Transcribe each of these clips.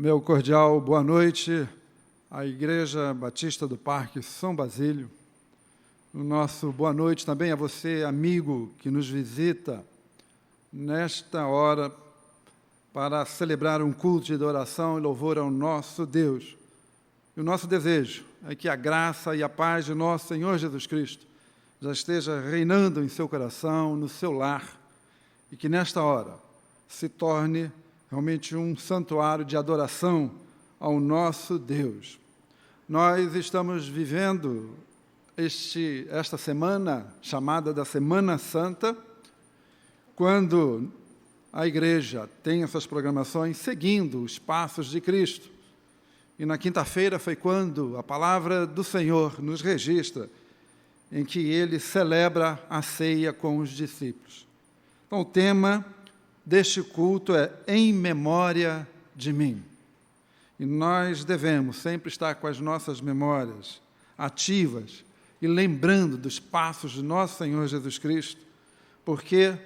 Meu cordial boa noite à Igreja Batista do Parque São Basílio. O nosso boa noite também a você, amigo, que nos visita nesta hora para celebrar um culto de adoração e louvor ao nosso Deus. E o nosso desejo é que a graça e a paz de nosso Senhor Jesus Cristo já esteja reinando em seu coração, no seu lar, e que nesta hora se torne realmente um santuário de adoração ao nosso Deus. Nós estamos vivendo esta semana, chamada da Semana Santa, quando a Igreja tem essas programações seguindo os passos de Cristo. E na quinta-feira foi quando a palavra do Senhor nos registra, em que Ele celebra a ceia com os discípulos. Então, o tema deste culto é em memória de mim. E nós devemos sempre estar com as nossas memórias ativas e lembrando dos passos de nosso Senhor Jesus Cristo, porque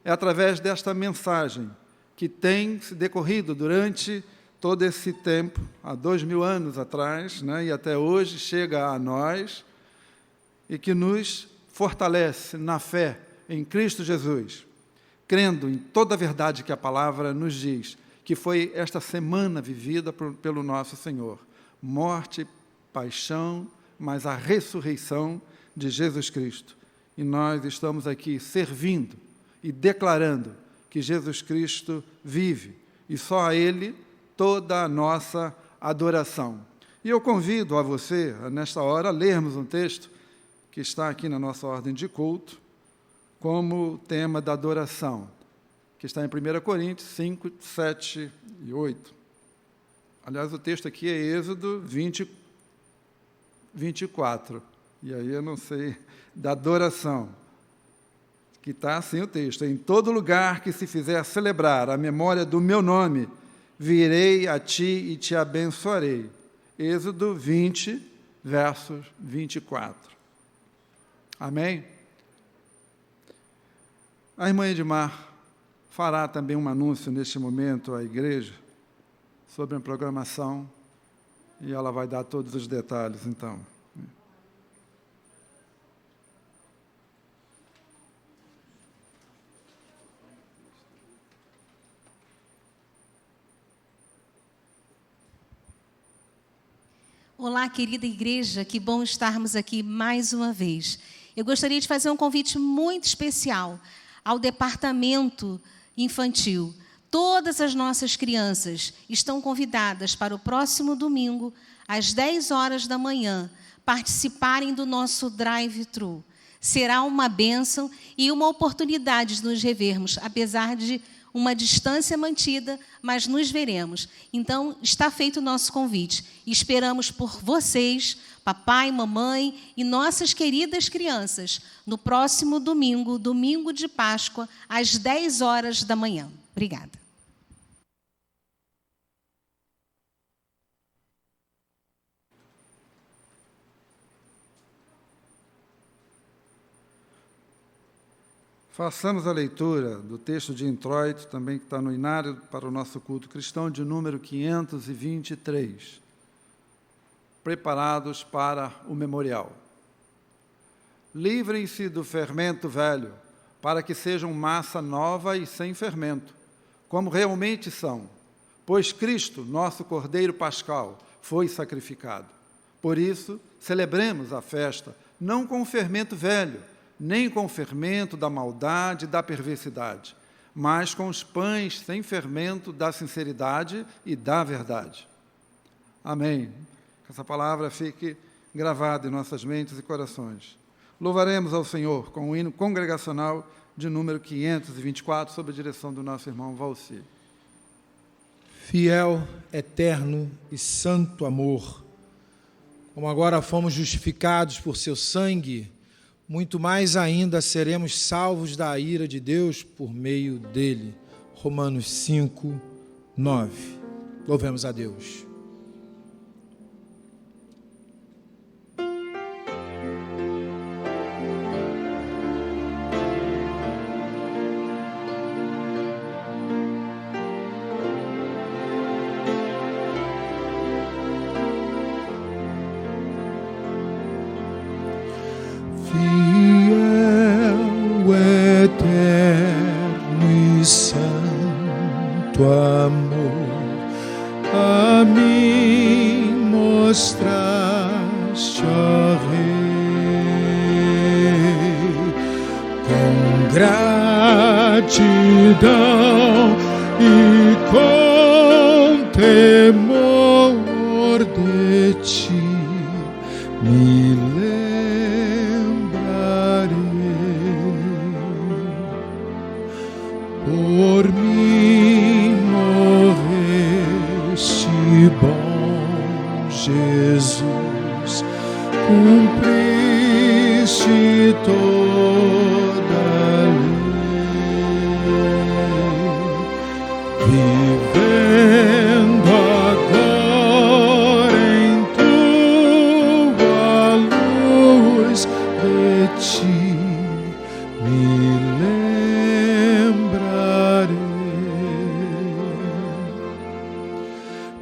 é através desta mensagem que tem se decorrido durante todo esse tempo, há 2000 anos atrás, e até hoje chega a nós, e que nos fortalece na fé em Cristo Jesus, crendo em toda a verdade que a palavra nos diz, que foi esta semana vivida pelo nosso Senhor. Morte, paixão, mas a ressurreição de Jesus Cristo. E nós estamos aqui servindo e declarando que Jesus Cristo vive, e só a Ele toda a nossa adoração. E eu convido a você, nesta hora, a lermos um texto que está aqui na nossa ordem de culto, como tema da adoração, que está em 1 Coríntios 5, 7 e 8. Aliás, o texto aqui é Êxodo 20, 24. E aí eu não sei, da adoração, que está assim o texto. Em todo lugar que se fizer celebrar a memória do meu nome, virei a ti e te abençoarei. Êxodo 20, versos 24. Amém? A irmã Edmar fará também um anúncio neste momento à igreja sobre a programação e ela vai dar todos os detalhes, então. Olá, querida igreja, que bom estarmos aqui mais uma vez. Eu gostaria de fazer um convite muito especial ao departamento infantil. Todas as nossas crianças estão convidadas para o próximo domingo, às 10 horas da manhã, participarem do nosso drive-thru. Será uma bênção e uma oportunidade de nos revermos, apesar de uma distância mantida, mas nos veremos. Então, está feito o nosso convite. Esperamos por vocês, papai, mamãe e nossas queridas crianças, no próximo domingo, domingo de Páscoa, às 10 horas da manhã. Obrigada. Façamos a leitura do texto de introito, também que está no inário para o nosso culto cristão, de número 523. Preparados para o memorial. Livrem-se do fermento velho, para que sejam massa nova e sem fermento, como realmente são, pois Cristo, nosso Cordeiro Pascal, foi sacrificado. Por isso, celebremos a festa, não com o fermento velho, nem com o fermento da maldade e da perversidade, mas com os pães sem fermento da sinceridade e da verdade. Amém. Que essa palavra fique gravada em nossas mentes e corações. Louvaremos ao Senhor com o hino congregacional de número 524, sob a direção do nosso irmão Valci. Fiel, eterno e santo amor, como agora fomos justificados por seu sangue, muito mais ainda seremos salvos da ira de Deus por meio dele. Romanos 5, 9. Louvemos a Deus. santo amor a mim mostraste, ó Rei, com gratidão e com temor de ti me lembrarei. Por mim morreste, bom Jesus, cumpriste toda a lei, vivendo agora em tua luz de ti me lembrarei.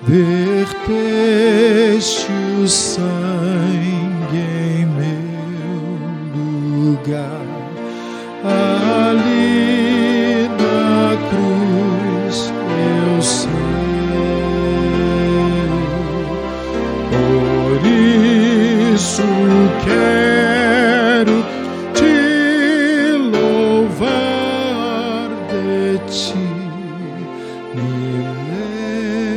Verteste o sangue em meu lugar, ali na cruz eu sei. Por isso quero te louvar, de ti me lembrarei.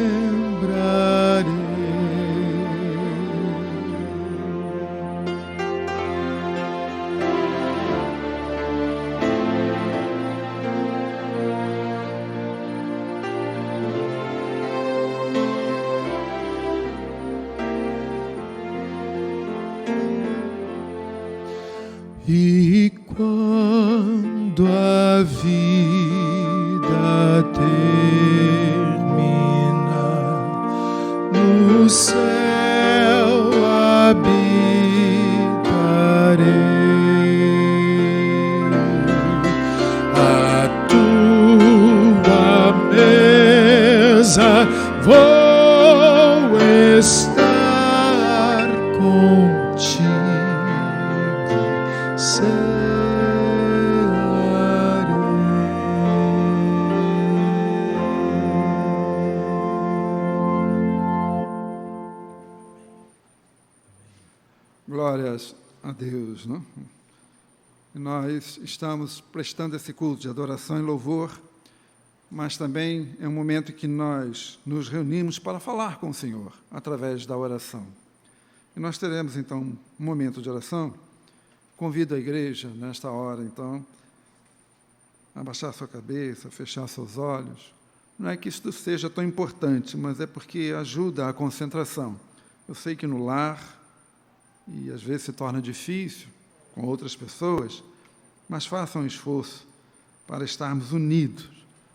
E quando a vida terminar, no céu habitarei, à tua mesa vou estar contigo. Glórias a Deus, não? E nós estamos prestando esse culto de adoração e louvor, mas também é um momento que nós nos reunimos para falar com o Senhor, através da oração. E nós teremos, então, um momento de oração. Convido a igreja, nesta hora, então, a abaixar sua cabeça, a fechar seus olhos. Não é que isto seja tão importante, mas é porque ajuda a concentração. Eu sei que no lar, e às vezes se torna difícil com outras pessoas, mas façam um esforço para estarmos unidos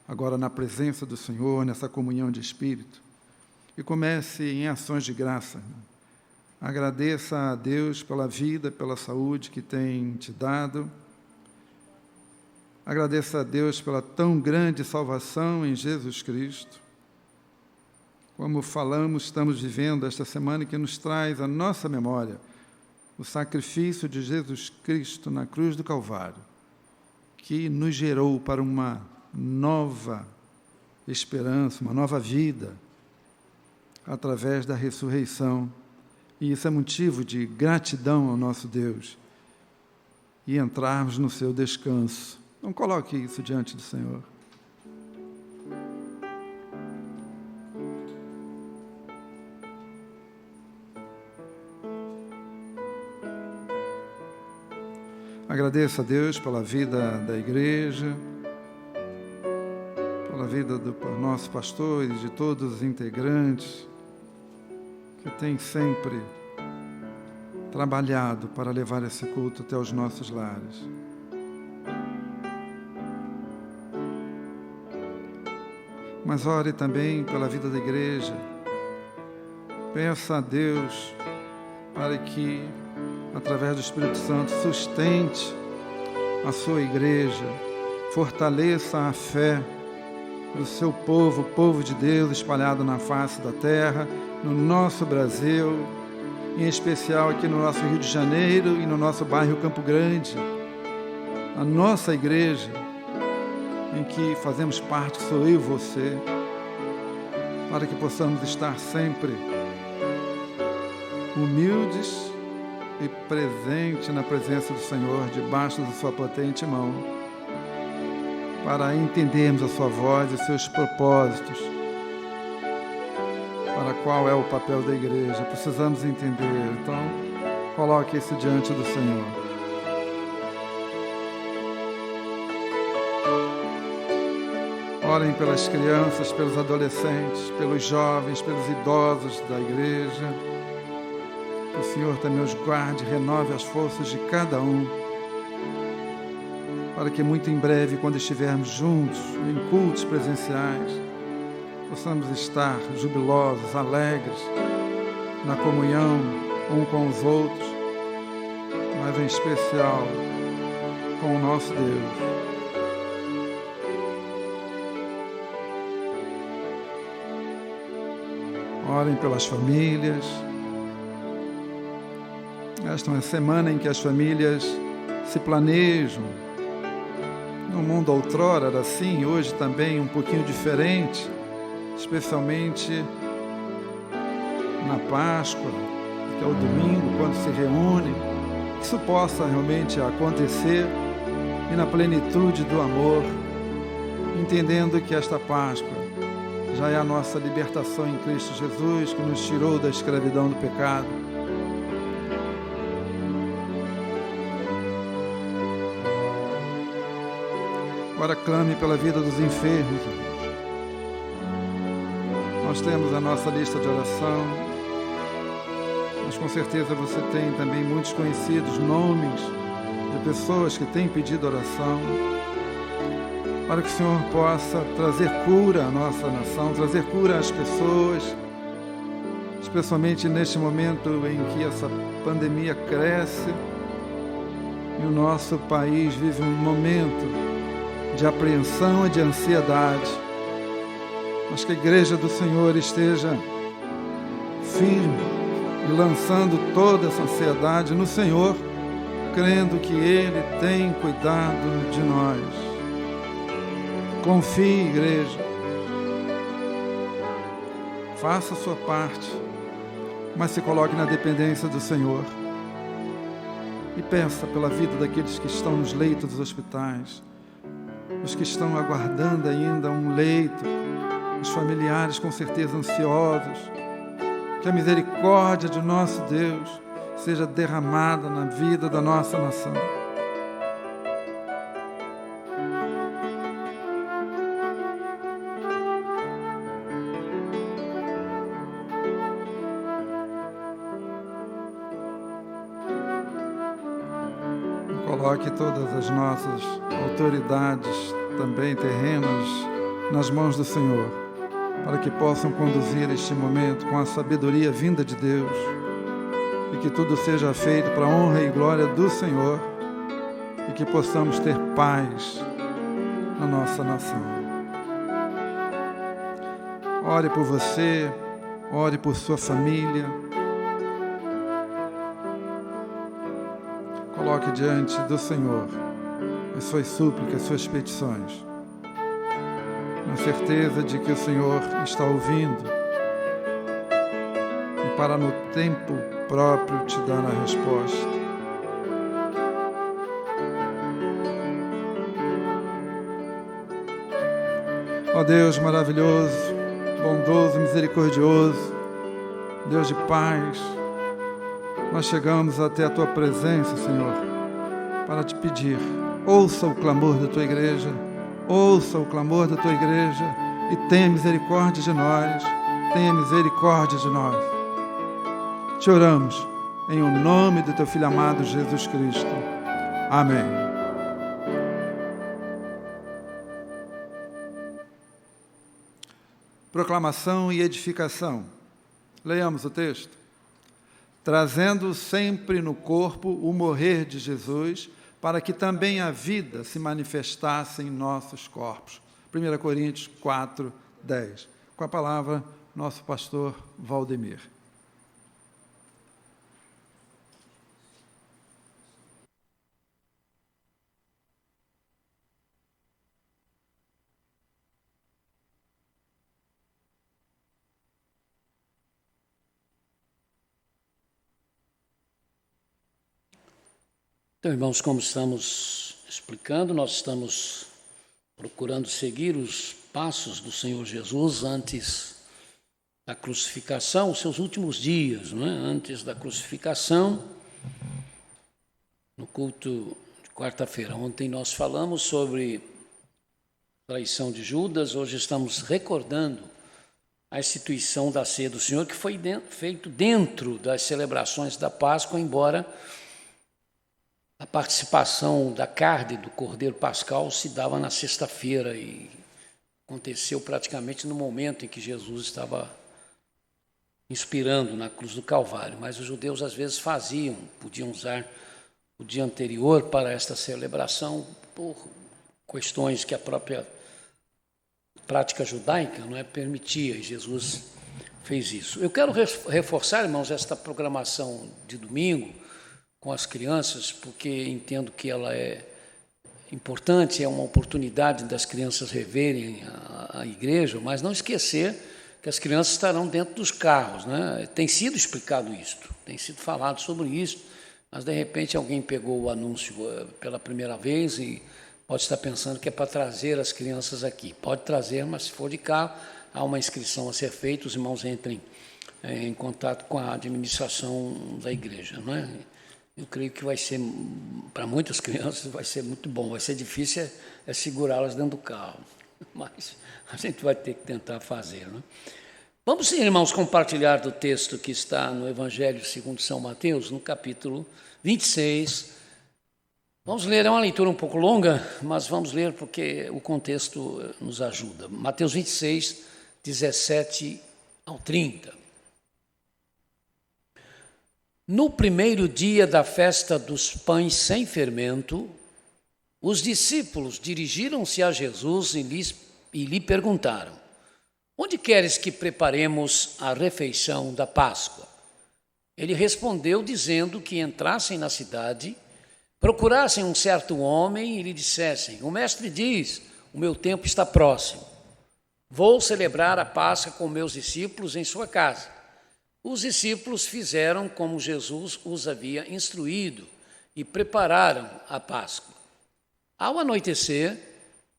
agora na presença do Senhor, nessa comunhão de espírito. E comece em ações de graça. Agradeça a Deus pela vida, pela saúde que tem te dado. Agradeça a Deus pela tão grande salvação em Jesus Cristo. Como falamos, estamos vivendo esta semana que nos traz à nossa memória o sacrifício de Jesus Cristo na cruz do Calvário, que nos gerou para uma nova esperança, uma nova vida, através da ressurreição. E isso é motivo de gratidão ao nosso Deus e entrarmos no seu descanso. Então coloque isso diante do Senhor. Agradeço a Deus pela vida da igreja, pela vida do nosso pastor e de todos os integrantes que têm sempre trabalhado para levar esse culto até os nossos lares. Mas ore também pela vida da igreja. Peça a Deus para que, através do Espírito Santo, sustente a sua igreja, fortaleça a fé do seu povo, o povo de Deus espalhado na face da terra, no nosso Brasil, em especial aqui no nosso Rio de Janeiro e no nosso bairro Campo Grande. A nossa igreja, em que fazemos parte, sou eu e você, para que possamos estar sempre humildes e presentes na presença do Senhor, debaixo da sua potente mão, para entendermos a sua voz e seus propósitos, para qual é o papel da igreja. Precisamos entender. Então, coloque isso diante do Senhor. Orem pelas crianças, pelos adolescentes, pelos jovens, pelos idosos da igreja. Que o Senhor também os guarde, renove as forças de cada um, para que muito em breve, quando estivermos juntos em cultos presenciais, possamos estar jubilosos, alegres, na comunhão um com os outros, mas em especial com o nosso Deus. Orem pelas famílias. Esta é uma semana em que as famílias se planejam. No mundo outrora era assim, hoje também um pouquinho diferente, especialmente na Páscoa, que é o domingo, quando se reúne, que isso possa realmente acontecer e na plenitude do amor, entendendo que esta Páscoa já é a nossa libertação em Cristo Jesus, que nos tirou da escravidão do pecado. Agora clame pela vida dos enfermos, irmãos. Nós temos a nossa lista de oração, mas com certeza você tem também muitos conhecidos nomes de pessoas que têm pedido oração, para que o Senhor possa trazer cura à nossa nação, trazer cura às pessoas, especialmente neste momento em que essa pandemia cresce e o nosso país vive um momento de apreensão e de ansiedade, mas que a igreja do Senhor esteja firme e lançando toda essa ansiedade no Senhor, crendo que Ele tem cuidado de nós. Confie, igreja. Faça a sua parte, mas se coloque na dependência do Senhor. E peça pela vida daqueles que estão nos leitos dos hospitais, os que estão aguardando ainda um leito, os familiares com certeza ansiosos. Que a misericórdia de nosso Deus seja derramada na vida da nossa nação. Coloque todas as nossas autoridades, também terrenas, nas mãos do Senhor, para que possam conduzir este momento com a sabedoria vinda de Deus e que tudo seja feito para a honra e glória do Senhor e que possamos ter paz na nossa nação. Ore por você, ore por sua família. Coloque diante do Senhor as suas súplicas, as suas petições, na certeza de que o Senhor está ouvindo e para no tempo próprio te dar a resposta. Ó Deus maravilhoso, bondoso, misericordioso, Deus de paz, nós chegamos até a Tua presença, Senhor, para te pedir, ouça o clamor da Tua igreja, ouça o clamor da Tua igreja e tenha misericórdia de nós, tenha misericórdia de nós. Te oramos em o nome do Teu Filho amado Jesus Cristo. Amém. Proclamação e edificação. Leiamos o texto. Trazendo sempre no corpo o morrer de Jesus, para que também a vida se manifestasse em nossos corpos. 1 Coríntios 4, 10. Com a palavra, nosso pastor Valdemir. Então, irmãos, como estamos explicando, nós estamos procurando seguir os passos do Senhor Jesus antes da crucificação, os seus últimos dias, não é? Antes da crucificação, no culto de quarta-feira. Ontem nós falamos sobre a traição de Judas, hoje estamos recordando a instituição da ceia do Senhor, que foi feito dentro das celebrações da Páscoa, embora a participação da carne do Cordeiro Pascal se dava na sexta-feira e aconteceu praticamente no momento em que Jesus estava inspirando na cruz do Calvário. Mas os judeus às vezes podiam usar o dia anterior para esta celebração por questões que a própria prática judaica não permitia, e Jesus fez isso. Eu quero reforçar, irmãos, esta programação de domingo com as crianças, porque entendo que ela é importante, é uma oportunidade das crianças reverem a igreja, mas não esquecer que as crianças estarão dentro dos carros, né? Tem sido explicado isto, tem sido falado sobre isso, mas de repente alguém pegou o anúncio pela primeira vez e pode estar pensando que é para trazer as crianças aqui. Pode trazer, mas se for de carro, há uma inscrição a ser feita, os irmãos entrem em contato com a administração da igreja, não é? Eu creio que vai ser, para muitas crianças, vai ser muito bom. Vai ser difícil segurá-las dentro do carro, mas a gente vai ter que tentar fazer, né? Vamos, irmãos, compartilhar do texto que está no Evangelho segundo São Mateus, no capítulo 26. Vamos ler, é uma leitura um pouco longa, mas vamos ler porque o contexto nos ajuda. Mateus 26, 17 ao 30. No primeiro dia da festa dos pães sem fermento, os discípulos dirigiram-se a Jesus e lhe perguntaram: onde queres que preparemos a refeição da Páscoa? Ele respondeu dizendo que entrassem na cidade, procurassem um certo homem e lhe dissessem: o mestre diz, o meu tempo está próximo. Vou celebrar a Páscoa com meus discípulos em sua casa. Os discípulos fizeram como Jesus os havia instruído e prepararam a Páscoa. Ao anoitecer,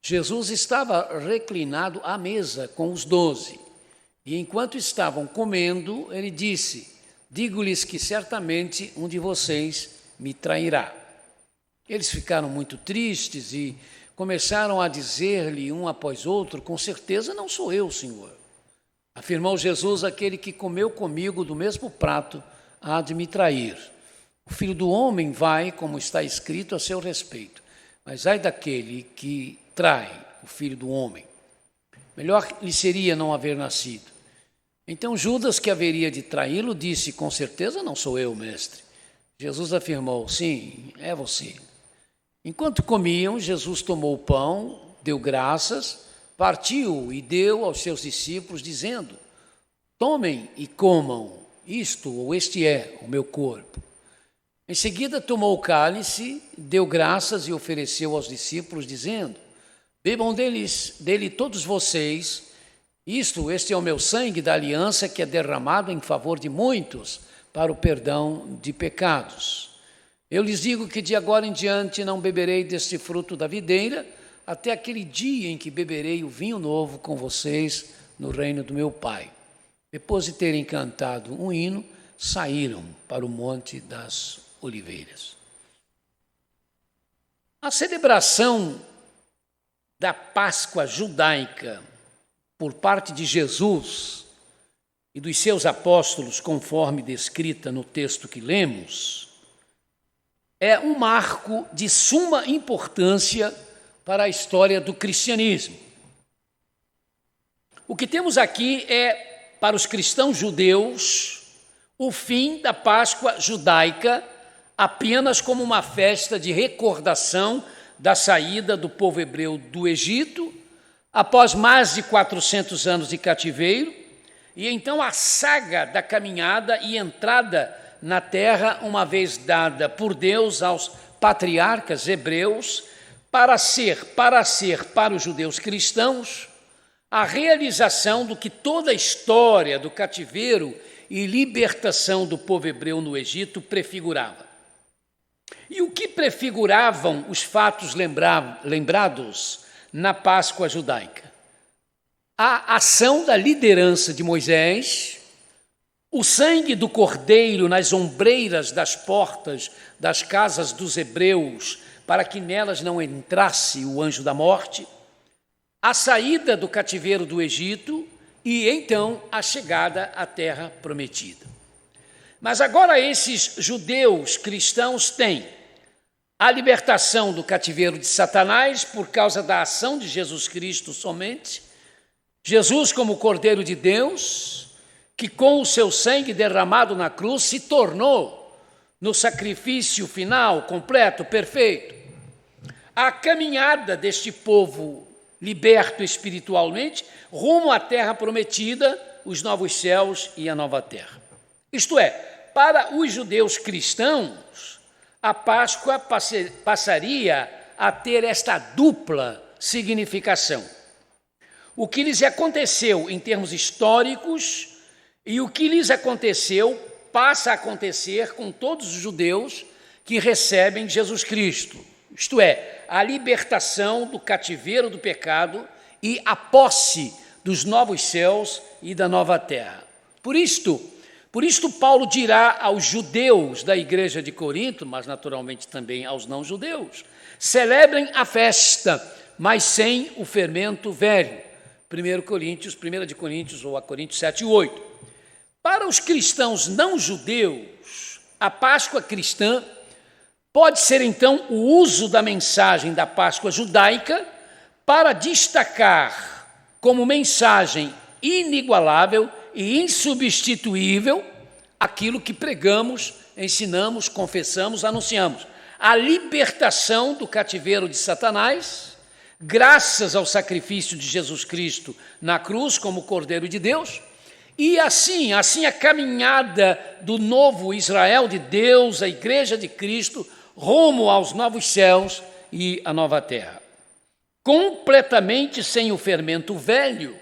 Jesus estava reclinado à mesa com os 12. E enquanto estavam comendo, ele disse: digo-lhes que certamente um de vocês me trairá. Eles ficaram muito tristes e começaram a dizer-lhe um após outro: com certeza não sou eu, Senhor. Afirmou Jesus: aquele que comeu comigo do mesmo prato há de me trair. O Filho do Homem vai, como está escrito a seu respeito, mas ai daquele que trai o Filho do Homem. Melhor lhe seria não haver nascido. Então Judas, que haveria de traí-lo, disse: com certeza não sou eu, mestre. Jesus afirmou: sim, é você. Enquanto comiam, Jesus tomou o pão, deu graças, partiu e deu aos seus discípulos, dizendo: tomem e comam, isto ou este é o meu corpo. Em seguida tomou o cálice, deu graças e ofereceu aos discípulos, dizendo: bebam dele todos vocês, este é o meu sangue da aliança que é derramado em favor de muitos para o perdão de pecados. Eu lhes digo que de agora em diante não beberei deste fruto da videira, até aquele dia em que beberei o vinho novo com vocês no reino do meu Pai. Depois de terem cantado um hino, saíram para o Monte das Oliveiras. A celebração da Páscoa judaica por parte de Jesus e dos seus apóstolos, conforme descrita no texto que lemos, é um marco de suma importância para a história do cristianismo. O que temos aqui é, para os cristãos judeus, o fim da Páscoa judaica apenas como uma festa de recordação da saída do povo hebreu do Egito, após mais de 400 anos de cativeiro, e então a saga da caminhada e entrada na terra, uma vez dada por Deus aos patriarcas hebreus, para ser para os judeus cristãos a realização do que toda a história do cativeiro e libertação do povo hebreu no Egito prefigurava. E o que prefiguravam os fatos lembrados na Páscoa judaica? A ação da liderança de Moisés, o sangue do cordeiro nas ombreiras das portas das casas dos hebreus, para que nelas não entrasse o anjo da morte, a saída do cativeiro do Egito e, então, a chegada à terra prometida. Mas agora esses judeus cristãos têm a libertação do cativeiro de Satanás por causa da ação de Jesus Cristo somente, Jesus como Cordeiro de Deus, que com o seu sangue derramado na cruz se tornou no sacrifício final, completo, perfeito. A caminhada deste povo liberto espiritualmente rumo à terra prometida, os novos céus e a nova terra. Isto é, para os judeus cristãos, a Páscoa passaria a ter esta dupla significação. O que lhes aconteceu em termos históricos e o que lhes aconteceu passa a acontecer com todos os judeus que recebem Jesus Cristo. Isto é, a libertação do cativeiro do pecado e a posse dos novos céus e da nova terra. Por isto, Paulo dirá aos judeus da igreja de Corinto, mas naturalmente também aos não-judeus, celebrem a festa, mas sem o fermento velho. 1 de Coríntios ou a Coríntios 7 e 8. Para os cristãos não-judeus, a Páscoa cristã pode ser, então, o uso da mensagem da Páscoa judaica para destacar como mensagem inigualável e insubstituível aquilo que pregamos, ensinamos, confessamos, anunciamos. A libertação do cativeiro de Satanás, graças ao sacrifício de Jesus Cristo na cruz como Cordeiro de Deus, e assim a caminhada do novo Israel de Deus, a Igreja de Cristo, rumo aos novos céus e à nova terra. Completamente sem o fermento velho,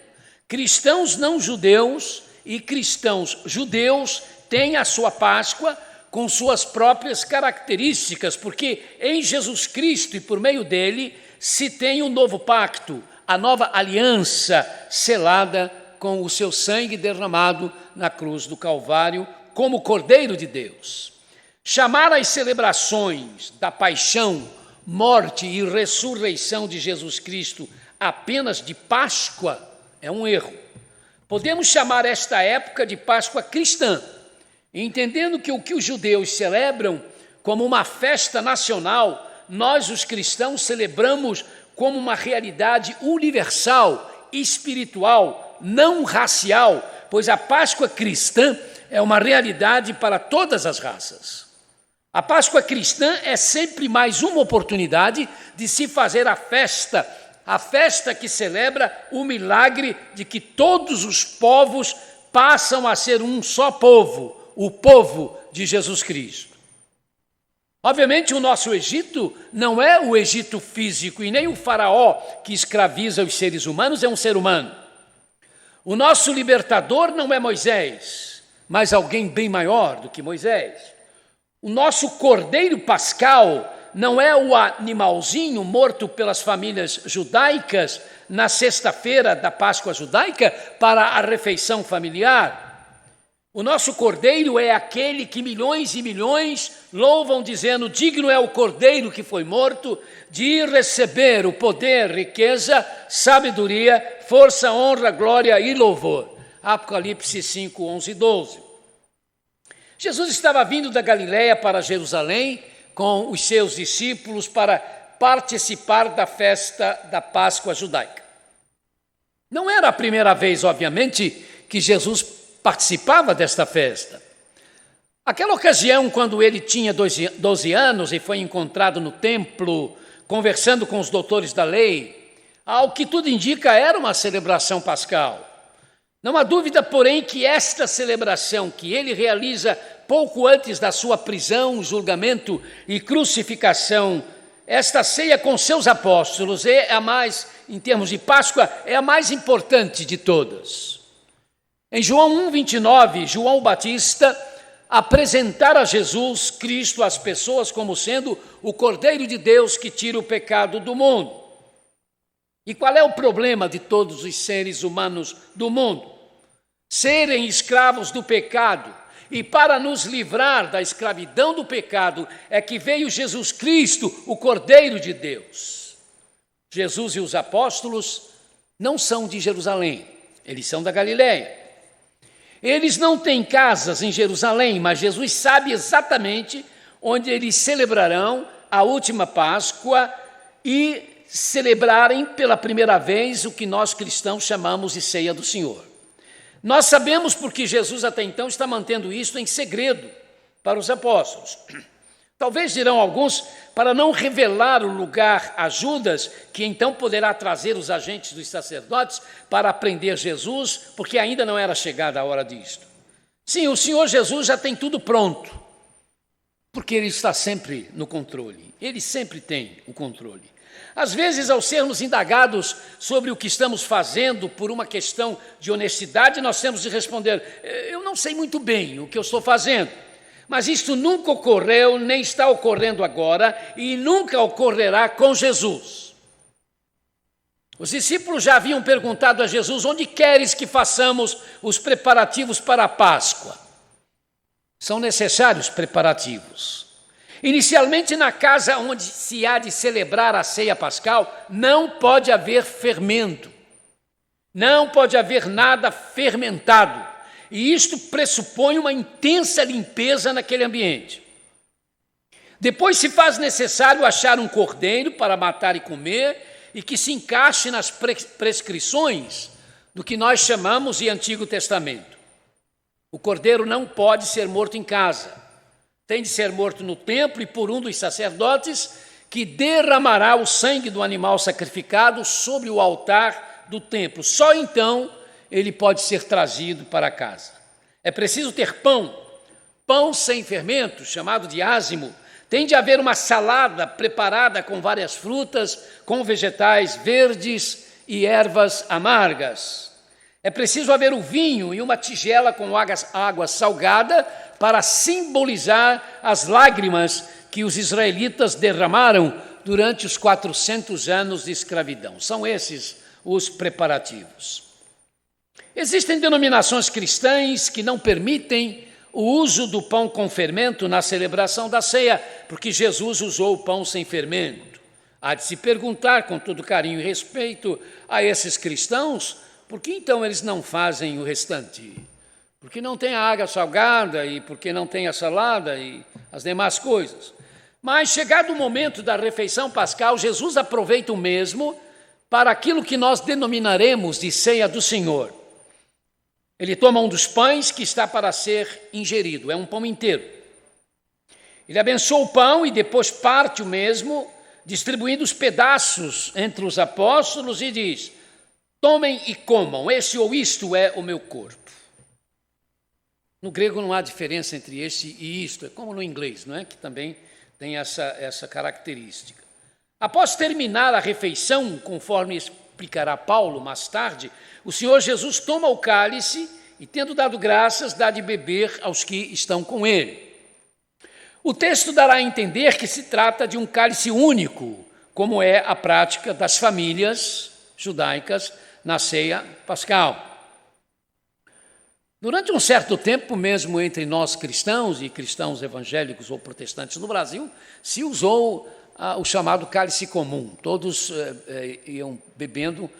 cristãos não judeus e cristãos judeus têm a sua Páscoa com suas próprias características, porque em Jesus Cristo e por meio dele se tem o novo pacto, a nova aliança selada com o seu sangue derramado na cruz do Calvário como Cordeiro de Deus. Chamar as celebrações da paixão, morte e ressurreição de Jesus Cristo apenas de Páscoa é um erro. Podemos chamar esta época de Páscoa cristã, entendendo que o que os judeus celebram como uma festa nacional, nós, os cristãos, celebramos como uma realidade universal, espiritual, não racial, pois a Páscoa cristã é uma realidade para todas as raças. A Páscoa cristã é sempre mais uma oportunidade de se fazer a festa que celebra o milagre de que todos os povos passam a ser um só povo, o povo de Jesus Cristo. Obviamente, o nosso Egito não é o Egito físico e nem o faraó que escraviza os seres humanos é um ser humano. O nosso libertador não é Moisés, mas alguém bem maior do que Moisés. O nosso cordeiro pascal não é o animalzinho morto pelas famílias judaicas na sexta-feira da Páscoa judaica para a refeição familiar. O nosso cordeiro é aquele que milhões e milhões louvam dizendo: digno é o cordeiro que foi morto de receber o poder, riqueza, sabedoria, força, honra, glória e louvor. Apocalipse 5, 11 e 12. Jesus estava vindo da Galiléia para Jerusalém com os seus discípulos para participar da festa da Páscoa judaica. Não era a primeira vez, obviamente, que Jesus participava desta festa. Aquela ocasião, quando ele tinha 12 anos e foi encontrado no templo, conversando com os doutores da lei, ao que tudo indica era uma celebração pascal. Não há dúvida, porém, que esta celebração que ele realiza pouco antes da sua prisão, julgamento e crucificação, esta ceia com seus apóstolos é a mais, em termos de Páscoa, é a mais importante de todas. Em João 1, 29, João Batista apresentar a Jesus Cristo às pessoas como sendo o Cordeiro de Deus que tira o pecado do mundo. E qual é o problema de todos os seres humanos do mundo? Serem escravos do pecado. E para nos livrar da escravidão do pecado é que veio Jesus Cristo, o Cordeiro de Deus. Jesus e os apóstolos não são de Jerusalém, eles são da Galileia. Eles não têm casas em Jerusalém, mas Jesus sabe exatamente onde eles celebrarão a última Páscoa e celebrarem pela primeira vez o que nós cristãos chamamos de Ceia do Senhor. Nós sabemos porque Jesus até então está mantendo isso em segredo para os apóstolos. Talvez dirão alguns, para não revelar o lugar a Judas, que então poderá trazer os agentes dos sacerdotes para prender Jesus, porque ainda não era chegada a hora disto. Sim, o Senhor Jesus já tem tudo pronto, porque Ele está sempre no controle. Ele sempre tem o controle. Às vezes, ao sermos indagados sobre o que estamos fazendo por uma questão de honestidade, nós temos de responder, eu não sei muito bem o que eu estou fazendo. Mas isto nunca ocorreu, nem está ocorrendo agora, e nunca ocorrerá com Jesus. Os discípulos já haviam perguntado a Jesus, onde queres que façamos os preparativos para a Páscoa? São necessários preparativos. Inicialmente, na casa onde se há de celebrar a ceia pascal, não pode haver fermento, não pode haver nada fermentado. E isto pressupõe uma intensa limpeza naquele ambiente. Depois se faz necessário achar um cordeiro para matar e comer e que se encaixe nas prescrições do que nós chamamos de Antigo Testamento. O cordeiro não pode ser morto em casa. Tem de ser morto no templo e por um dos sacerdotes que derramará o sangue do animal sacrificado sobre o altar do templo. Só então ele pode ser trazido para casa. É preciso ter pão sem fermento, chamado de ázimo. Tem de haver uma salada preparada com várias frutas, com vegetais verdes e ervas amargas. É preciso haver o vinho e uma tigela com água salgada para simbolizar as lágrimas que os israelitas derramaram durante os 400 anos de escravidão. São esses os preparativos. Existem denominações cristãs que não permitem o uso do pão com fermento na celebração da ceia, porque Jesus usou o pão sem fermento. Há de se perguntar, com todo carinho e respeito a esses cristãos, por que então eles não fazem o restante? Porque não tem a água salgada e porque não tem a salada e as demais coisas. Mas, chegado o momento da refeição pascal, Jesus aproveita o mesmo para aquilo que nós denominaremos de ceia do Senhor. Ele toma um dos pães que está para ser ingerido, é um pão inteiro. Ele abençoa o pão e depois parte o mesmo, distribuindo os pedaços entre os apóstolos e diz, tomem e comam, esse ou isto é o meu corpo. No grego não há diferença entre esse e isto, é como no inglês, não é? Que também tem essa característica. Após terminar a refeição, conforme explicará Paulo mais tarde, o Senhor Jesus toma o cálice e, tendo dado graças, dá de beber aos que estão com ele. O texto dará a entender que se trata de um cálice único, como é a prática das famílias judaicas na ceia pascal. Durante um certo tempo, mesmo entre nós cristãos e cristãos evangélicos ou protestantes no Brasil, se usou o chamado cálice comum. Todos iam bebendo,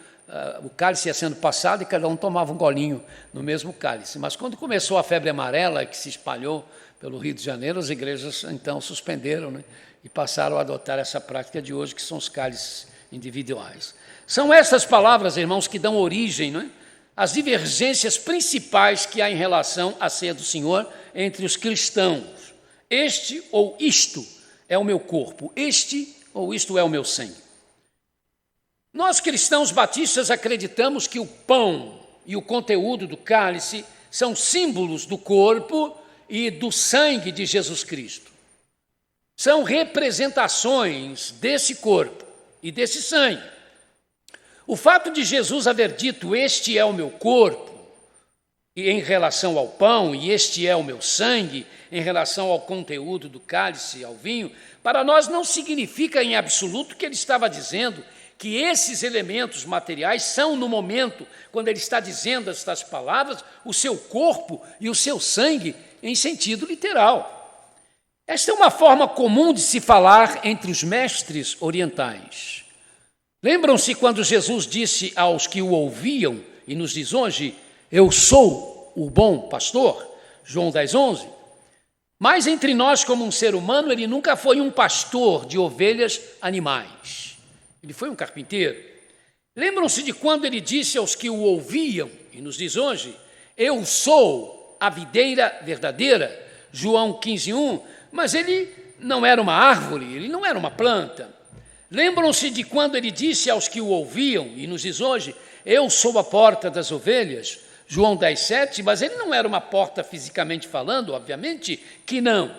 o cálice ia sendo passado e cada um tomava um golinho no mesmo cálice. Mas quando começou a febre amarela, que se espalhou pelo Rio de Janeiro, as igrejas então suspenderam, né, e passaram a adotar essa prática de hoje, que são os cálices individuais. São essas palavras, irmãos, que dão origem, não é, às divergências principais que há em relação à ceia do Senhor entre os cristãos. Este ou isto é o meu corpo, este ou isto é o meu sangue. Nós, cristãos batistas, acreditamos que o pão e o conteúdo do cálice são símbolos do corpo e do sangue de Jesus Cristo. São representações desse corpo e desse sangue. O fato de Jesus haver dito, este é o meu corpo, e em relação ao pão, e este é o meu sangue, em relação ao conteúdo do cálice, ao vinho, para nós não significa em absoluto que ele estava dizendo que esses elementos materiais são, no momento, quando ele está dizendo estas palavras, o seu corpo e o seu sangue em sentido literal. Esta é uma forma comum de se falar entre os mestres orientais. Lembram-se quando Jesus disse aos que o ouviam, e nos diz hoje, eu sou o bom pastor, João 10:11. Mas entre nós, como um ser humano, ele nunca foi um pastor de ovelhas animais. Ele foi um carpinteiro. Lembram-se de quando ele disse aos que o ouviam, e nos diz hoje, eu sou a videira verdadeira, João 15:1, mas ele não era uma árvore, ele não era uma planta. Lembram-se de quando ele disse aos que o ouviam, e nos diz hoje, eu sou a porta das ovelhas, João 10:7, mas ele não era uma porta fisicamente falando, obviamente que não.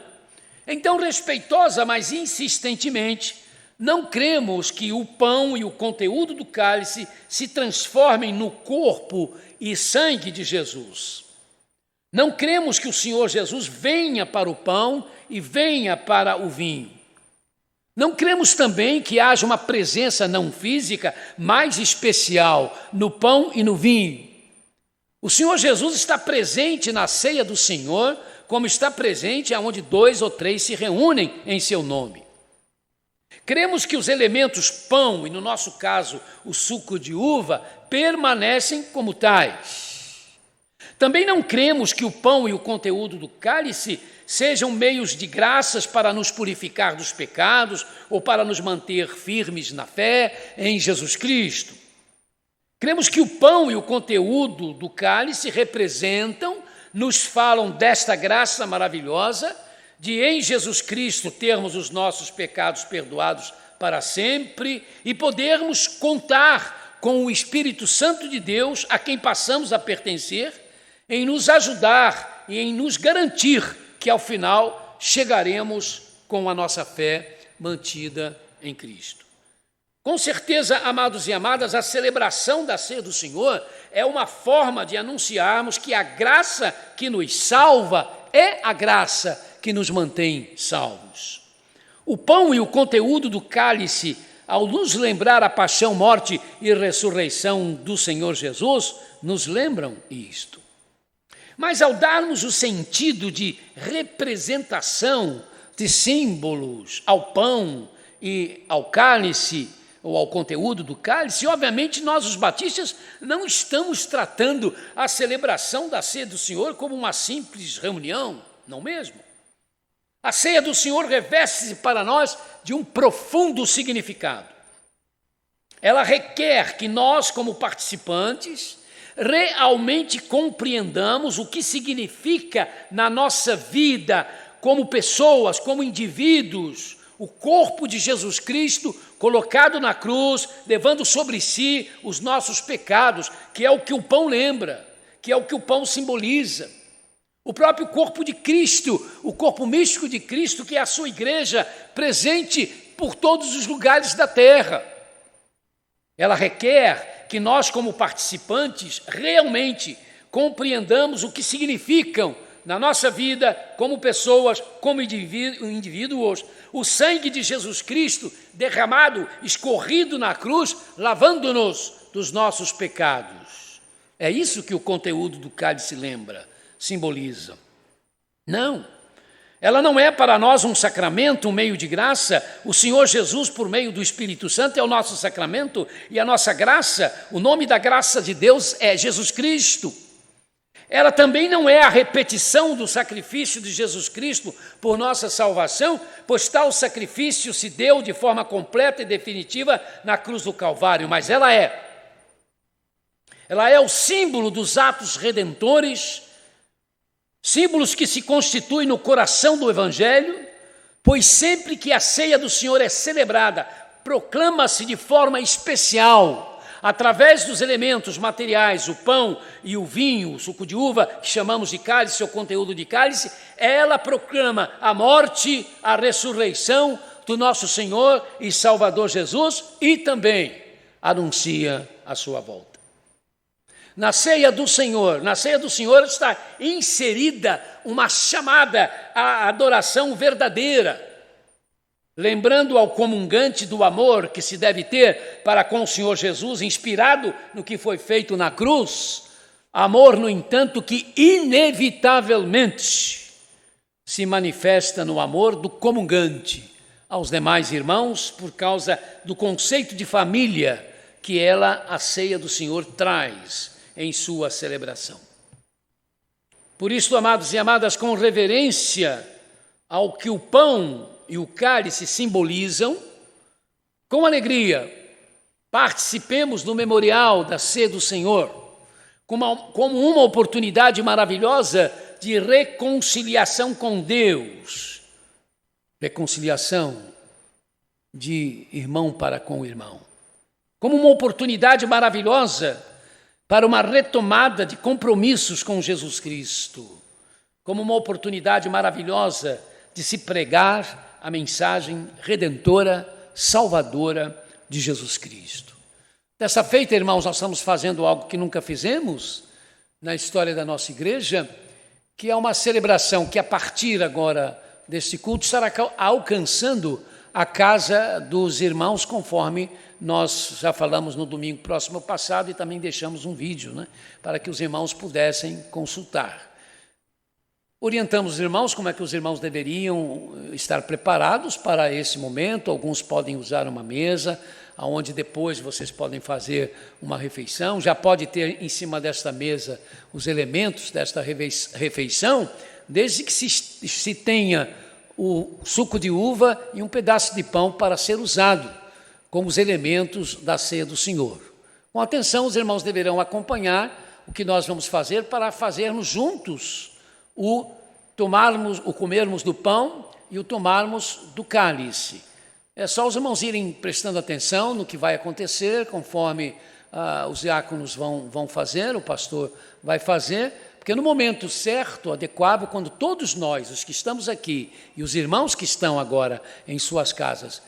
Então, respeitosa, mas insistentemente, não cremos que o pão e o conteúdo do cálice se transformem no corpo e sangue de Jesus. Não cremos que o Senhor Jesus venha para o pão e venha para o vinho. Não cremos também que haja uma presença não física mais especial no pão e no vinho. O Senhor Jesus está presente na ceia do Senhor, como está presente aonde 2 ou 3 se reúnem em seu nome. Cremos que os elementos pão, e no nosso caso o suco de uva, permanecem como tais. Também não cremos que o pão e o conteúdo do cálice sejam meios de graças para nos purificar dos pecados ou para nos manter firmes na fé em Jesus Cristo. Cremos que o pão e o conteúdo do cálice representam, nos falam desta graça maravilhosa de em Jesus Cristo termos os nossos pecados perdoados para sempre e podermos contar com o Espírito Santo de Deus, a quem passamos a pertencer, em nos ajudar e em nos garantir que ao final chegaremos com a nossa fé mantida em Cristo. Com certeza, amados e amadas, a celebração da ceia do Senhor é uma forma de anunciarmos que a graça que nos salva é a graça que nos mantém salvos. O pão e o conteúdo do cálice, ao nos lembrar a paixão, morte e ressurreição do Senhor Jesus, nos lembram isto. Mas ao darmos o sentido de representação de símbolos ao pão e ao cálice, ou ao conteúdo do cálice, obviamente nós, os batistas, não estamos tratando a celebração da ceia do Senhor como uma simples reunião, não mesmo? A ceia do Senhor reveste-se para nós de um profundo significado. Ela requer que nós, como participantes, realmente compreendamos o que significa na nossa vida, como pessoas, como indivíduos, o corpo de Jesus Cristo colocado na cruz, levando sobre si os nossos pecados, que é o que o pão lembra, que é o que o pão simboliza. O próprio corpo de Cristo, o corpo místico de Cristo, que é a sua igreja, presente por todos os lugares da terra. Ela requer que nós, como participantes, realmente compreendamos o que significam na nossa vida, como pessoas, como indivíduos, o sangue de Jesus Cristo derramado, escorrido na cruz, lavando-nos dos nossos pecados. É isso que o conteúdo do cálice lembra, simboliza. Não, ela não é para nós um sacramento, um meio de graça. O Senhor Jesus, por meio do Espírito Santo, é o nosso sacramento e a nossa graça, o nome da graça de Deus é Jesus Cristo. Ela também não é a repetição do sacrifício de Jesus Cristo por nossa salvação, pois tal sacrifício se deu de forma completa e definitiva na cruz do Calvário, mas ela é o símbolo dos atos redentores, símbolos que se constituem no coração do Evangelho, pois sempre que a ceia do Senhor é celebrada, proclama-se de forma especial, através dos elementos materiais, o pão e o vinho, o suco de uva, que chamamos de cálice, ou conteúdo de cálice, ela proclama a morte, a ressurreição do nosso Senhor e Salvador Jesus e também anuncia a sua volta. Na ceia do Senhor está inserida uma chamada à adoração verdadeira, lembrando ao comungante do amor que se deve ter para com o Senhor Jesus, inspirado no que foi feito na cruz, amor, no entanto, que inevitavelmente se manifesta no amor do comungante aos demais irmãos por causa do conceito de família que a ceia do Senhor, traz em sua celebração. Por isso, amados e amadas, com reverência ao que o pão e o cálice simbolizam, com alegria, participemos do memorial da ceia do Senhor, como uma oportunidade maravilhosa de reconciliação com Deus, reconciliação de irmão para com o irmão, como uma oportunidade maravilhosa para uma retomada de compromissos com Jesus Cristo, como uma oportunidade maravilhosa de se pregar a mensagem redentora, salvadora de Jesus Cristo. Dessa feita, irmãos, nós estamos fazendo algo que nunca fizemos na história da nossa igreja, que é uma celebração que, a partir agora deste culto, estará alcançando a casa dos irmãos, conforme nós já falamos no domingo próximo passado e também deixamos um vídeo, para que os irmãos pudessem consultar. Orientamos os irmãos como é que os irmãos deveriam estar preparados para esse momento. Alguns podem usar uma mesa, onde depois vocês podem fazer uma refeição. Já pode ter em cima desta mesa os elementos desta refeição, desde que se tenha o suco de uva e um pedaço de pão para ser usado como os elementos da ceia do Senhor. Com atenção, os irmãos deverão acompanhar o que nós vamos fazer para fazermos juntos o comermos do pão e o tomarmos do cálice. É só os irmãos irem prestando atenção no que vai acontecer, conforme os diáconos vão fazer, o pastor vai fazer, porque no momento certo, adequado, quando todos nós, os que estamos aqui, e os irmãos que estão agora em suas casas,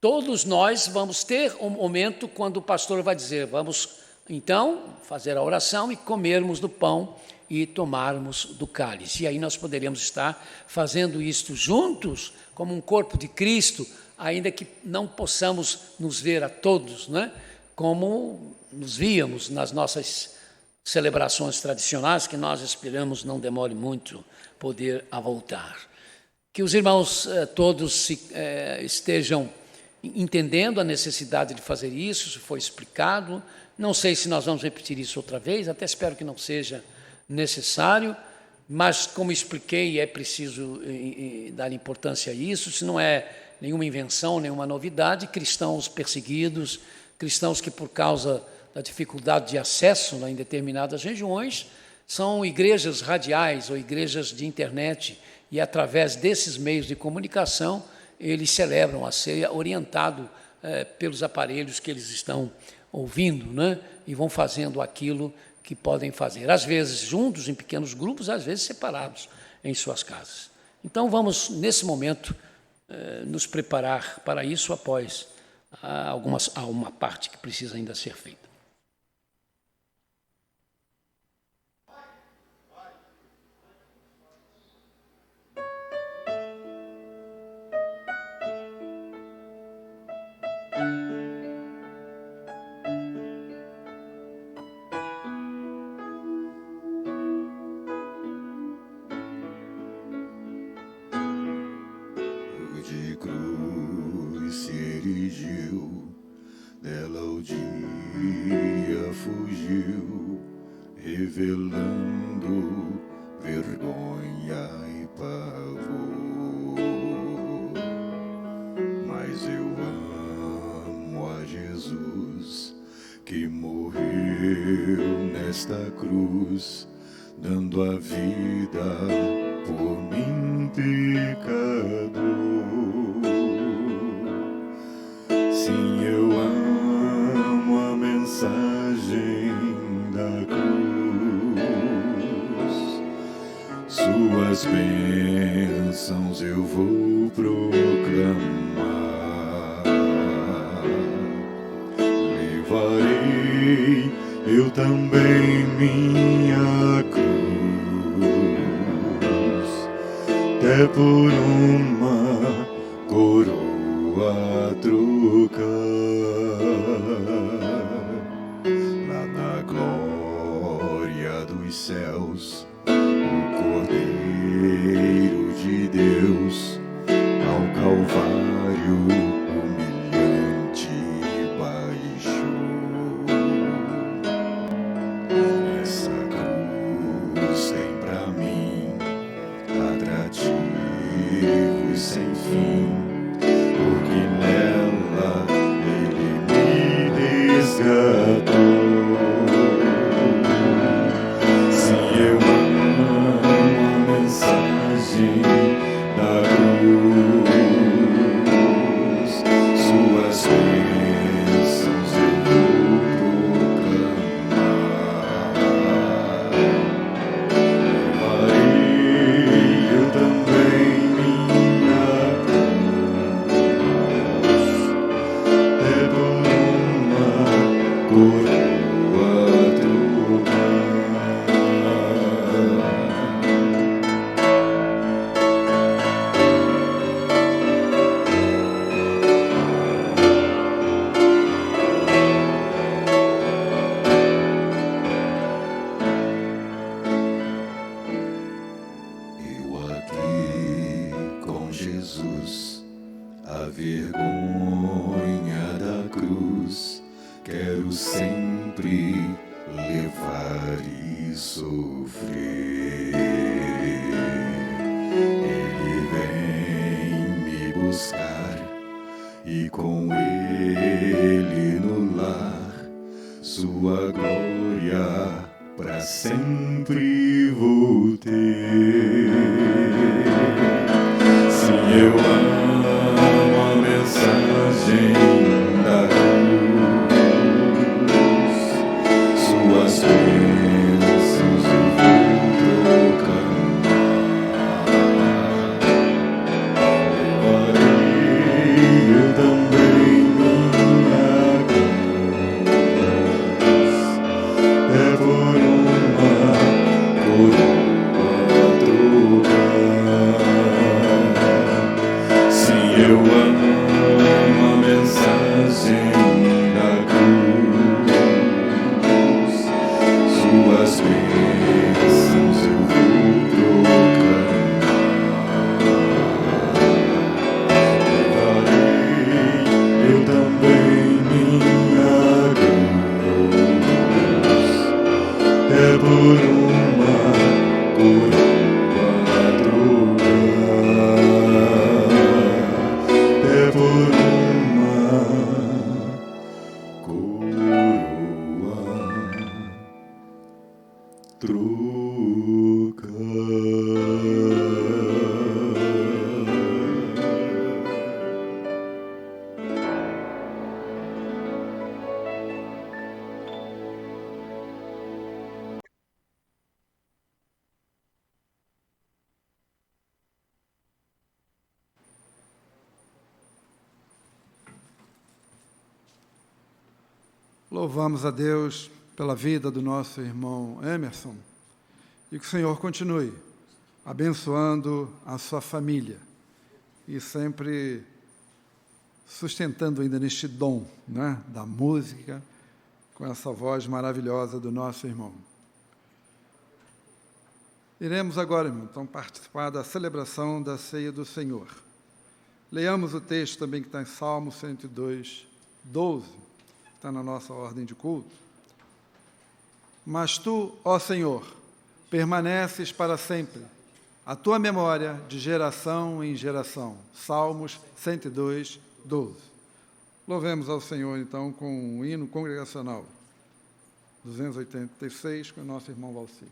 todos nós vamos ter um momento quando o pastor vai dizer, vamos então fazer a oração e comermos do pão e tomarmos do cálice. E aí nós poderíamos estar fazendo isto juntos, como um corpo de Cristo, ainda que não possamos nos ver a todos, como nos víamos nas nossas celebrações tradicionais, que nós esperamos não demore muito poder a voltar. Que os irmãos todos estejam entendendo a necessidade de fazer isso foi explicado. Não sei se nós vamos repetir isso outra vez, até espero que não seja necessário, mas como expliquei, é preciso dar importância a isso, se não é nenhuma invenção, nenhuma novidade. Cristãos perseguidos, cristãos que por causa da dificuldade de acesso em determinadas regiões, são igrejas radiais ou igrejas de internet, e através desses meios de comunicação, eles celebram a ceia orientado pelos aparelhos que eles estão ouvindo, e vão fazendo aquilo que podem fazer, às vezes juntos, em pequenos grupos, às vezes separados em suas casas. Então, vamos, nesse momento, nos preparar para isso após uma parte que precisa ainda ser feita. De cruz se erigiu, dela o dia fugiu, revelando vergonha e pavor. Mas eu amo a Jesus, que morreu nesta cruz, dando a vida por mim, pecador. Sim, eu amo a mensagem da cruz. Suas bênçãos eu vou proclamar. Levarei eu também minha cruz, até por uma coroa trocar. Lá na glória dos céus, o Cordeiro de Deus ao Calvário humilhante baixou. Essa cruz tem pra mim atrativos sem fim, porque nela Ele me resgatou. Se eu amo a mensagem da cruz, suas bênçãos eu vou proclamar. Levarei eu também minha cruz, até por uma coroa trocar. Eu aqui com Jesus, a vergonha da cruz, quero sempre levar e sofrer. Ele vem me buscar e com Ele no lar, sua glória pra sempre vou ter. Se eu amo a mensagem da cruz, suas bênçãos eu vou proclamar. Levarei eu também minha cruz, é por uma coroa trocar. Se eu amo a mensagem da cruz, suas bênçãos eu vou proclamar. Levarei eu também minha cruz, é por uma coroa trocar. É por uma coroa Louvamos a Deus pela vida do nosso irmão Emerson e que o Senhor continue abençoando a sua família e sempre sustentando ainda neste dom, né, da música, com essa voz maravilhosa do nosso irmão. Iremos agora, irmão, então, participar da celebração da Ceia do Senhor. Leamos o texto também que está em Salmo 102, 12, que está na nossa ordem de culto. Mas tu, ó Senhor, permaneces para sempre, a tua memória de geração em geração. Salmos 102, 12. Louvemos ao Senhor, então, com o hino congregacional 286, com o nosso irmão Valcir.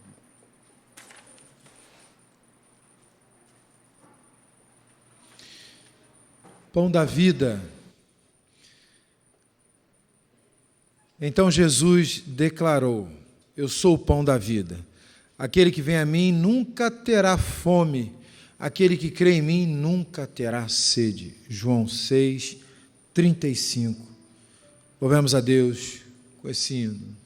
Pão da vida. Então Jesus declarou: eu sou o pão da vida. Aquele que vem a mim nunca terá fome. Aquele que crê em mim nunca terá sede. João 6, 35. Louvemos a Deus com esse hino.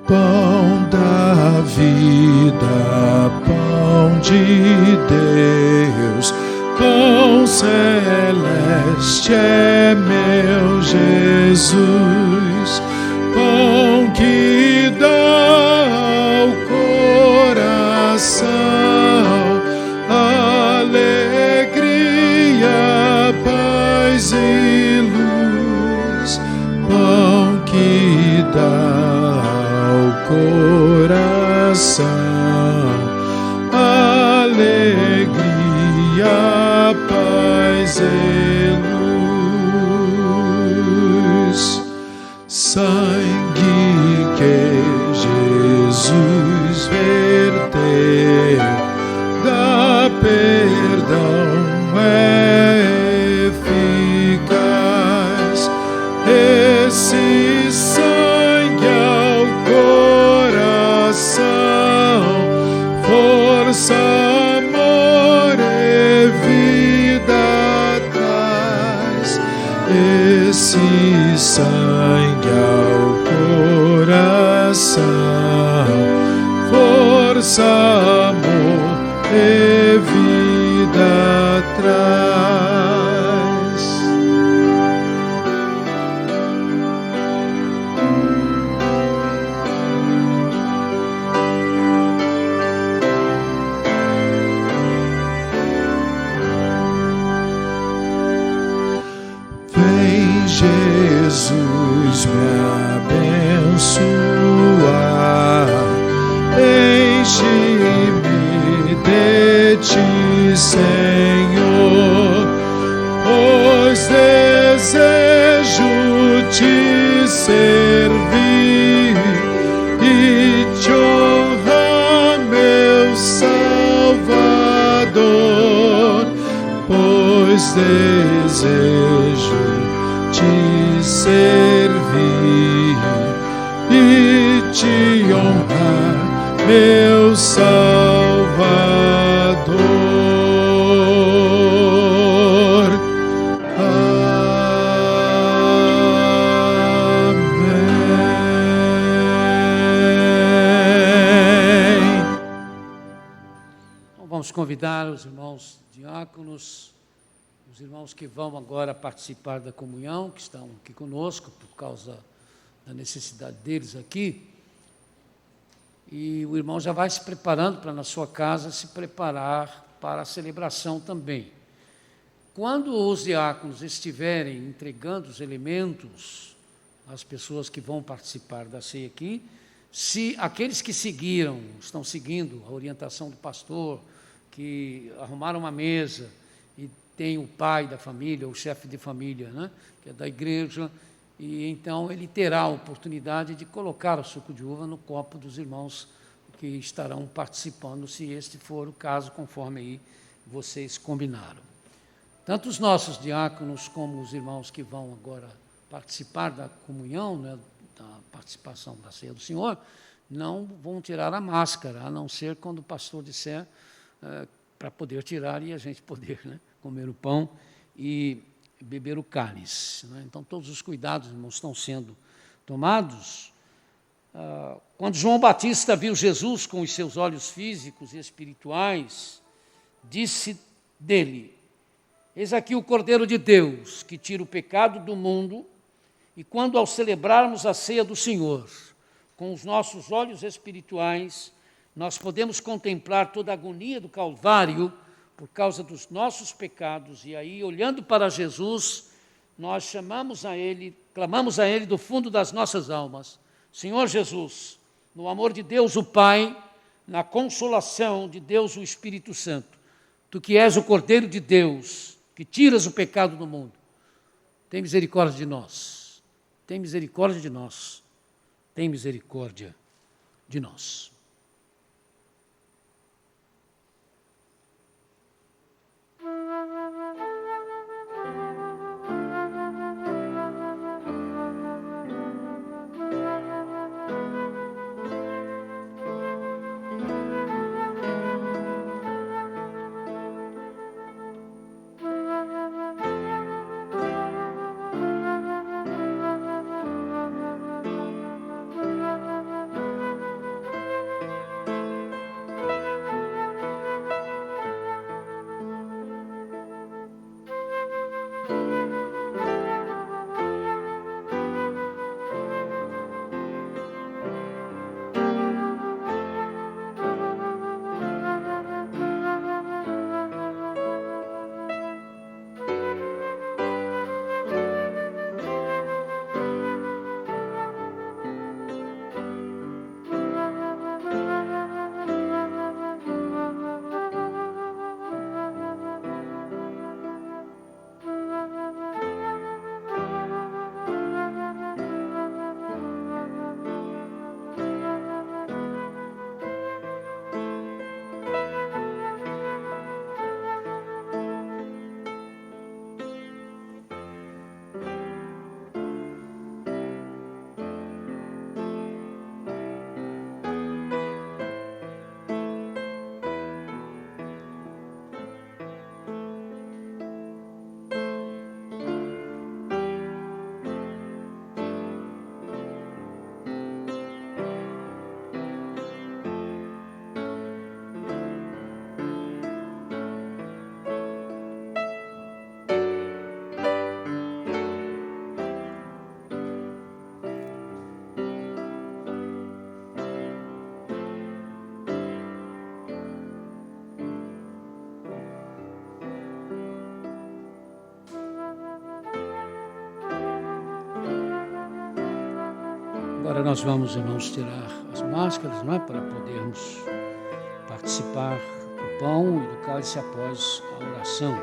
Pão da vida, pão de Deus, pão celeste é meu Jesus, pão que dá ao coração alegria, paz e luz, pão que dá coração, alegria, paz e luz, sangue que Jesus verteu, dá perdão, é eficaz, esse sangue ao força, amor e vida traz, esse sangue ao coração, força, amor e vida traz. Jesus me abençoar, enche-me de ti, Senhor, pois desejo te servir e te honrar, meu Salvador, pois desejo te servir e te honrar, meu Salvador. Amém. Então vamos convidar os irmãos diáconos, os irmãos que vão agora participar da comunhão, que estão aqui conosco por causa da necessidade deles aqui. E o irmão já vai se preparando para, na sua casa, se preparar para a celebração também. Quando os diáconos estiverem entregando os elementos às pessoas que vão participar da ceia aqui, se aqueles que estão seguindo a orientação do pastor, que arrumaram uma mesa e tem o pai da família, o chefe de família, né, que é da igreja, e então ele terá a oportunidade de colocar o suco de uva no copo dos irmãos que estarão participando, se este for o caso, conforme aí vocês combinaram. Tanto os nossos diáconos como os irmãos que vão agora participar da comunhão, né, da participação da ceia do Senhor, não vão tirar a máscara, a não ser quando o pastor disser para poder tirar e a gente poder, né, comer o pão e beber o cálice, né? Então, todos os cuidados, irmãos, estão sendo tomados. Quando João Batista viu Jesus com os seus olhos físicos e espirituais, disse dele: eis aqui o Cordeiro de Deus, que tira o pecado do mundo. E quando, ao celebrarmos a ceia do Senhor, com os nossos olhos espirituais, nós podemos contemplar toda a agonia do Calvário por causa dos nossos pecados, e aí, olhando para Jesus, nós chamamos a Ele, clamamos a Ele do fundo das nossas almas: Senhor Jesus, no amor de Deus o Pai, na consolação de Deus o Espírito Santo, Tu que és o Cordeiro de Deus, que tiras o pecado do mundo, tem misericórdia de nós, tem misericórdia de nós, tem misericórdia de nós. Agora nós vamos, irmãos, tirar as máscaras, não é? Para podermos participar do pão e do cálice após a oração.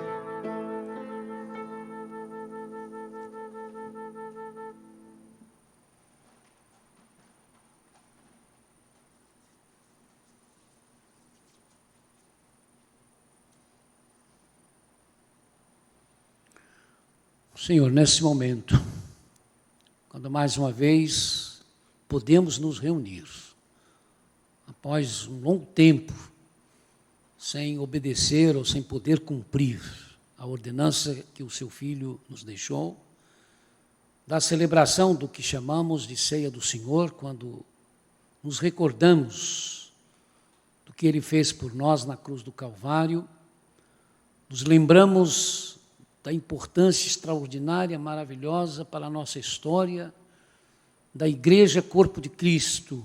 Senhor, nesse momento, quando mais uma vez podemos nos reunir, após um longo tempo, sem obedecer ou sem poder cumprir a ordenança que o seu Filho nos deixou, da celebração do que chamamos de ceia do Senhor, quando nos recordamos do que Ele fez por nós na cruz do Calvário, nos lembramos da importância extraordinária, maravilhosa para a nossa história, da Igreja Corpo de Cristo,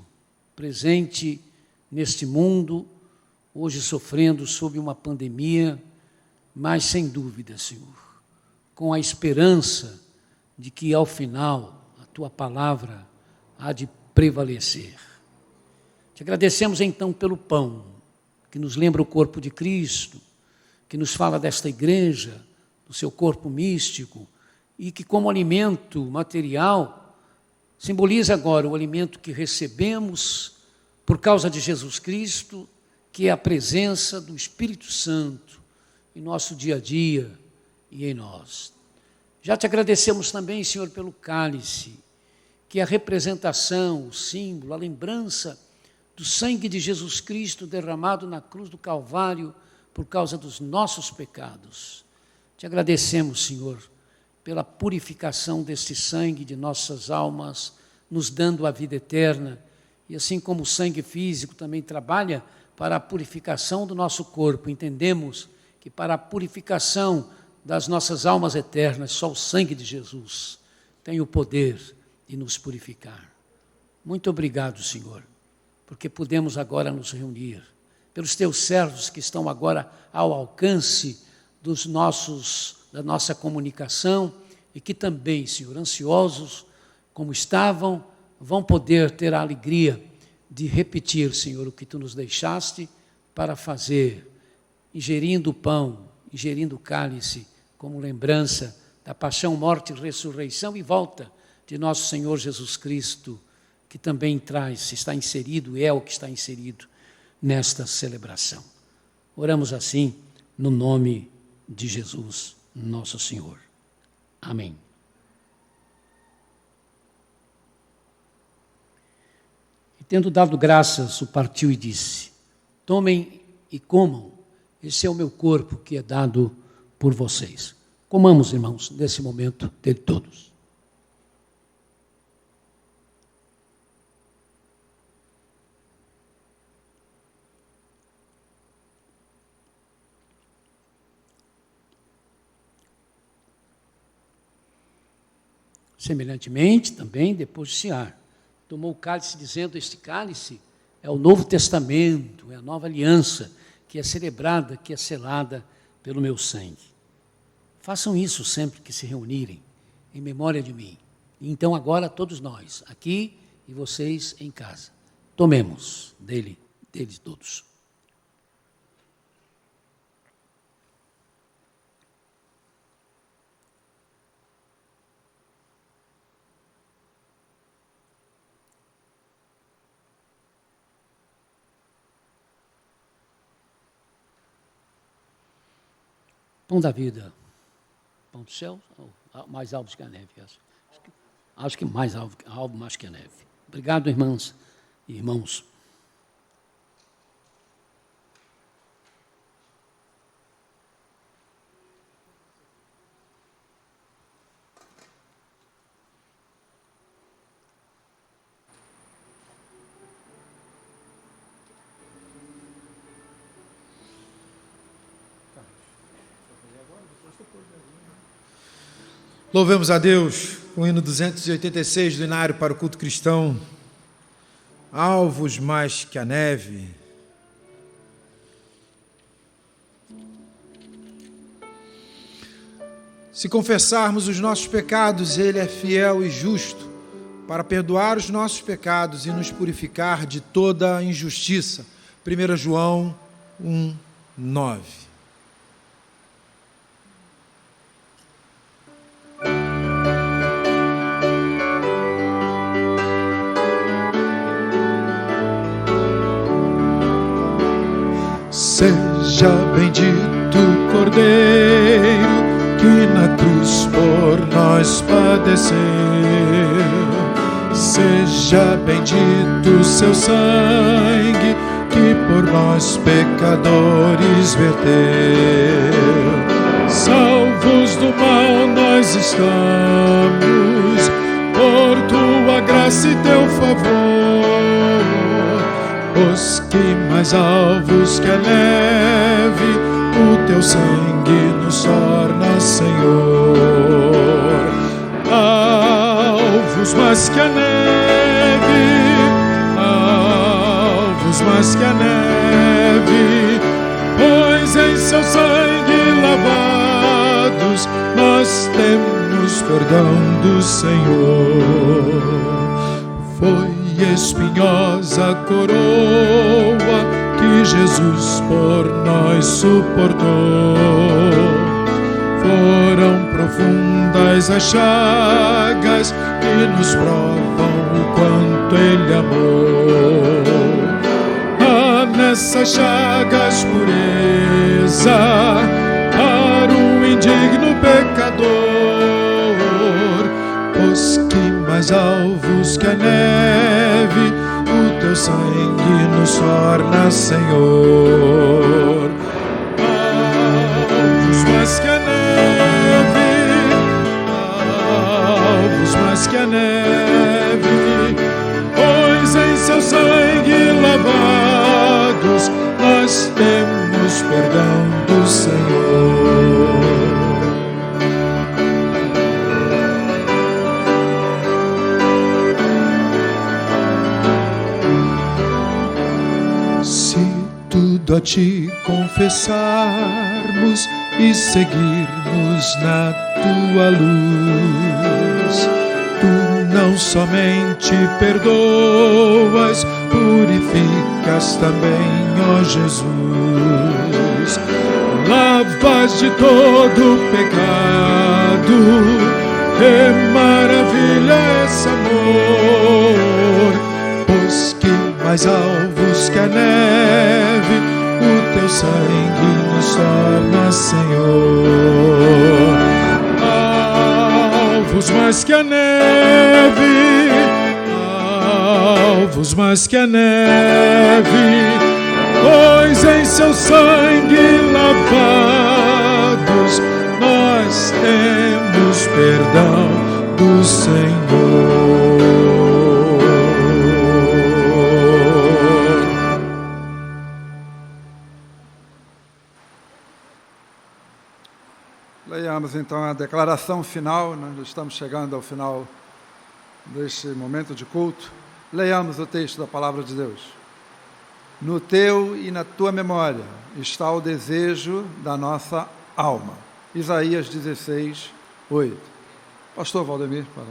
presente neste mundo, hoje sofrendo sob uma pandemia, mas sem dúvida, Senhor, com a esperança de que ao final a Tua palavra há de prevalecer. Te agradecemos então pelo pão, que nos lembra o corpo de Cristo, que nos fala desta igreja, do seu corpo místico, e que como alimento material, simboliza agora o alimento que recebemos por causa de Jesus Cristo, que é a presença do Espírito Santo em nosso dia a dia e em nós. Já te agradecemos também, Senhor, pelo cálice, que é a representação, o símbolo, a lembrança do sangue de Jesus Cristo derramado na cruz do Calvário por causa dos nossos pecados. Te agradecemos, Senhor, pela purificação deste sangue de nossas almas, nos dando a vida eterna. E assim como o sangue físico também trabalha para a purificação do nosso corpo, entendemos que para a purificação das nossas almas eternas, só o sangue de Jesus tem o poder de nos purificar. Muito obrigado, Senhor, porque podemos agora nos reunir, pelos teus servos que estão agora ao alcance da nossa comunicação e que também, Senhor, ansiosos como estavam, vão poder ter a alegria de repetir, Senhor, o que Tu nos deixaste para fazer, ingerindo o pão, ingerindo o cálice, como lembrança da paixão, morte, ressurreição e volta de nosso Senhor Jesus Cristo, que também está inserido, é o que está inserido nesta celebração. Oramos assim, no nome de Jesus, nosso Senhor. Amém. E tendo dado graças, o partiu e disse: tomem e comam, esse é o meu corpo que é dado por vocês. Comamos, irmãos, nesse momento de todos. Semelhantemente, também, depois de cear, tomou o cálice, dizendo: este cálice é o Novo Testamento, é a nova aliança, que é celebrada, que é selada pelo meu sangue. Façam isso sempre que se reunirem, em memória de mim. E então agora todos nós, aqui e vocês em casa, tomemos deles todos. Pão da vida, pão do céu, mais alto que a neve. Acho que mais alto que a neve. Obrigado, irmãs e irmãos. Louvemos a Deus, o hino 286 do Inário para o culto cristão. Alvos mais que a neve. Se confessarmos os nossos pecados, Ele é fiel e justo para perdoar os nossos pecados e nos purificar de toda injustiça. 1 João 1:9. Seja bendito o Cordeiro que na cruz por nós padeceu. Seja bendito o seu sangue que por nós pecadores verteu. Salvos do mal nós estamos, por tua graça e teu favor. Os que mais alvos que a neve, o teu sangue nos torna, Senhor. Alvos mais que a neve, alvos mais que a neve, pois em seu sangue lavados nós temos perdão do Senhor. Foi espinhosa coroa que Jesus por nós suportou. Foram profundas as chagas que nos provam o quanto Ele amou. Há nessas chagas pureza para o indigno pecador. Os que mais alvos que a neve, o teu sangue nos torna, Senhor. Alvos mais que a neve, alvos mais que a neve, pois em seu sangue lavados nós temos perdão do Senhor. A te confessarmos e seguirmos na tua luz, tu não somente perdoas, purificas também, ó Jesus. Lavas de todo pecado, que maravilha esse amor, pois que mais alvos que a neve, o teu sangue nos torna, Senhor. Alvos mais que a neve, alvos mais que a neve, pois em seu sangue lavados nós temos perdão do Senhor. Leiamos então a declaração final, nós estamos chegando ao final deste momento de culto. Leiamos o texto da Palavra de Deus. No teu e na tua memória está o desejo da nossa alma. Isaías 16, 8. Pastor Valdemir, para...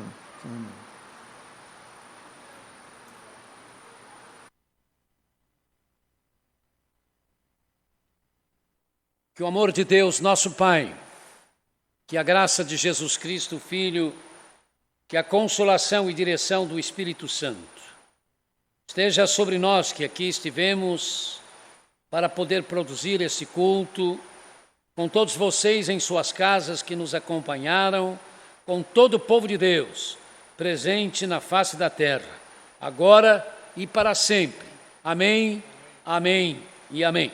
Que o amor de Deus, nosso Pai, que a graça de Jesus Cristo, Filho, que a consolação e direção do Espírito Santo esteja sobre nós que aqui estivemos para poder produzir esse culto, com todos vocês em suas casas que nos acompanharam, com todo o povo de Deus presente na face da terra, agora e para sempre. Amém, amém e amém.